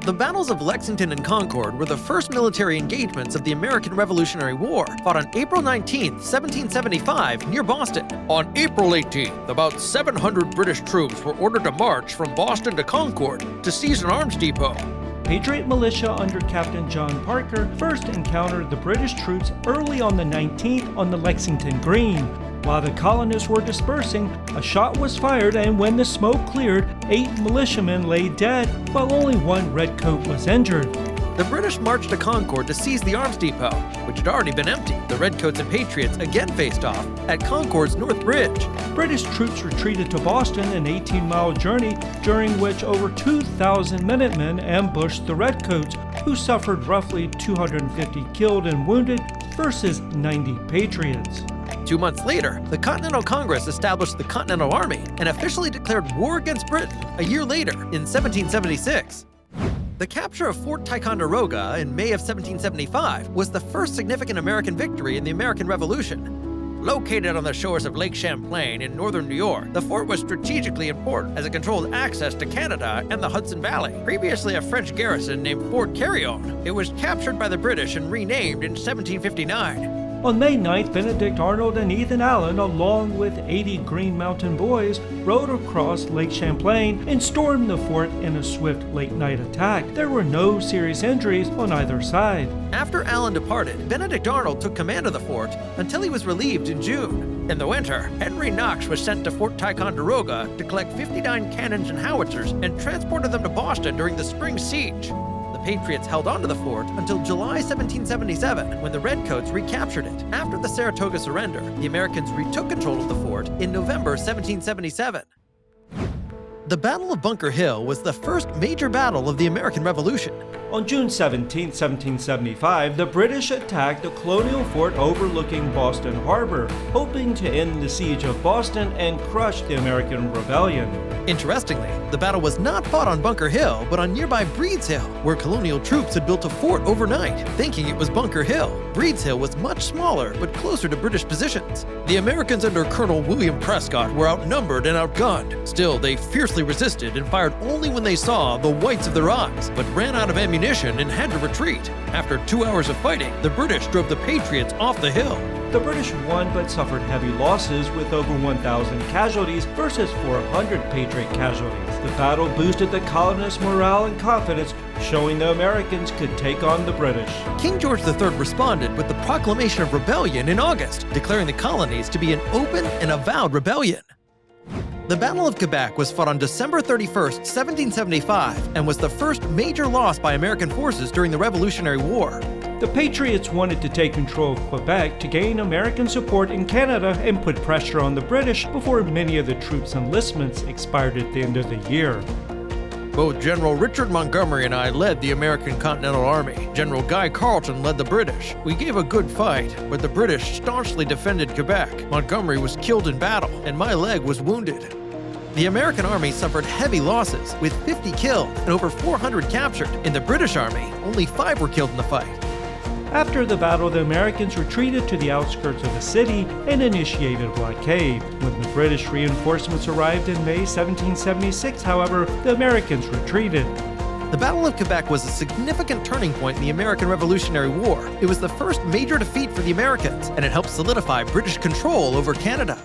The battles of Lexington and Concord were the first military engagements of the American Revolutionary War, fought on April 19, 1775, near Boston. On April 18th, about 700 British troops were ordered to march from Boston to Concord to seize an arms depot. Patriot militia under Captain John Parker first encountered the British troops early on the 19th on the Lexington Green. While the colonists were dispersing, a shot was fired, and when the smoke cleared, 8 militiamen lay dead, while only 1 redcoat was injured. The British marched to Concord to seize the arms depot, which had already been empty. The Redcoats and Patriots again faced off at Concord's North Bridge. British troops retreated to Boston, an 18-mile journey, during which over 2,000 Minutemen ambushed the Redcoats, who suffered roughly 250 killed and wounded versus 90 Patriots. 2 months later, the Continental Congress established the Continental Army and officially declared war against Britain a year later, in 1776. The capture of Fort Ticonderoga in May of 1775 was the first significant American victory in the American Revolution. Located on the shores of Lake Champlain in northern New York, the fort was strategically important as it controlled access to Canada and the Hudson Valley. Previously a French garrison named Fort Carillon, it was captured by the British and renamed in 1759. On May 9th, Benedict Arnold and Ethan Allen, along with 80 Green Mountain Boys, rode across Lake Champlain and stormed the fort in a swift late-night attack. There were no serious injuries on either side. After Allen departed, Benedict Arnold took command of the fort until he was relieved in June. In the winter, Henry Knox was sent to Fort Ticonderoga to collect 59 cannons and howitzers and transported them to Boston during the spring siege. The Patriots held onto the fort until July 1777, when the Redcoats recaptured it. After the Saratoga surrender, the Americans retook control of the fort in November 1777. The Battle of Bunker Hill was the first major battle of the American Revolution. On June 17, 1775, the British attacked the colonial fort overlooking Boston Harbor, hoping to end the siege of Boston and crush the American Rebellion. Interestingly, the battle was not fought on Bunker Hill, but on nearby Breed's Hill, where colonial troops had built a fort overnight, thinking it was Bunker Hill. Breed's Hill was much smaller, but closer to British positions. The Americans under Colonel William Prescott were outnumbered and outgunned. Still, they fiercely resisted and fired only when they saw the whites of their eyes, but ran out of ammunition and had to retreat. After 2 hours of fighting, the British drove the Patriots off the hill. The British won but suffered heavy losses with over 1,000 casualties versus 400 Patriot casualties. The battle boosted the colonists' morale and confidence, showing the Americans could take on the British. King George III responded with the proclamation of rebellion in August, declaring the colonies to be an open and avowed rebellion. The Battle of Quebec was fought on December 31, 1775, and was the first major loss by American forces during the Revolutionary War. The Patriots wanted to take control of Quebec to gain American support in Canada and put pressure on the British before many of the troops' enlistments expired at the end of the year. Both General Richard Montgomery and I led the American Continental Army. General Guy Carleton led the British. We gave a good fight, but the British staunchly defended Quebec. Montgomery was killed in battle, and my leg was wounded. The American Army suffered heavy losses, with 50 killed and over 400 captured. In the British Army, only 5 were killed in the fight. After the battle, the Americans retreated to the outskirts of the city and initiated a blockade. When the British reinforcements arrived in May 1776, however, the Americans retreated. The Battle of Quebec was a significant turning point in the American Revolutionary War. It was the first major defeat for the Americans, and it helped solidify British control over Canada.